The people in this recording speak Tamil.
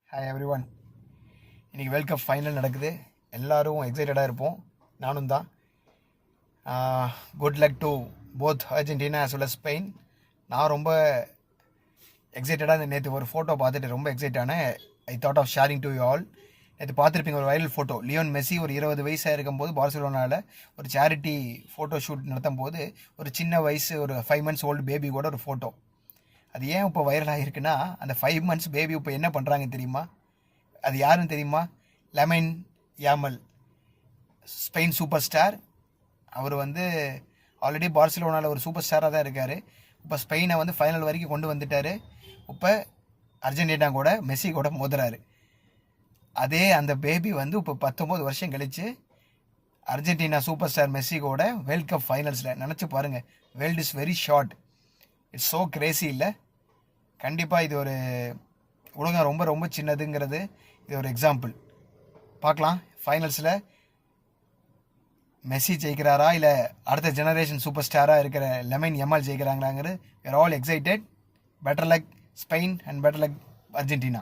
Hi everyone. இன்றைக்கி வேர்ல்ட் கப் ஃபைனல் நடக்குது. எல்லோரும் எக்ஸைட்டடாக இருப்போம், நானும் தான். Good luck to both Argentina as well as Spain. நான் ரொம்ப எக்ஸைட்டடாக இந்த நேற்று ஒரு ஃபோட்டோ பார்த்துட்டு ரொம்ப எக்ஸைட்டானேன். I thought of sharing to you all. நேற்று பார்த்துருப்பீங்க ஒரு வைரல் ஃபோட்டோ. லியோன் மெஸ்ஸி ஒரு 20 வயசாக இருக்கும்போது பார்சிலோனாவில் ஒரு சேரிட்டி ஃபோட்டோ ஷூட் நடத்தும் போது ஒரு சின்ன வயசு ஒரு 5 months ஓல்டு பேபி கூட ஒரு ஃபோட்டோ. அது ஏன் இப்போ வைரல் ஆகிருக்குன்னா, அந்த 5 months பேபி இப்போ என்ன பண்ணுறாங்க தெரியுமா? அது யாருன்னு தெரியுமா? லமைன் யாமல், ஸ்பெயின் சூப்பர் ஸ்டார். அவர் ஆல்ரெடி பார்சிலோனாவில் ஒரு சூப்பர் ஸ்டாராக தான் இருக்கார். இப்போ ஸ்பெயினை ஃபைனல் வரைக்கும் கொண்டு வந்துட்டார். இப்போ அர்ஜென்டினா கூட மெஸ்ஸி கூட மோதுறாரு. அதே அந்த பேபி இப்போ 19 வருஷம் கழித்து அர்ஜென்டினா சூப்பர் ஸ்டார் மெஸ்ஸி கூட வேர்ல்ட் கப் ஃபைனல்ஸில் நினச்சி பாருங்கள். World is very short. It's so Crazy இல்லை? கண்டிப்பாக இது ஒரு உலகம் ரொம்ப ரொம்ப சின்னதுங்கிறது இது ஒரு எக்ஸாம்பிள். பார்க்கலாம் ஃபைனல்ஸில் மெஸ்ஸி ஜெயிக்கிறாரா இல்லை அடுத்த ஜெனரேஷன் சூப்பர் ஸ்டாராக இருக்கிற லமைன் Yamal ஜெயிக்கிறாங்களாங்கிறது. we are all excited. better luck Spain and better luck Argentina.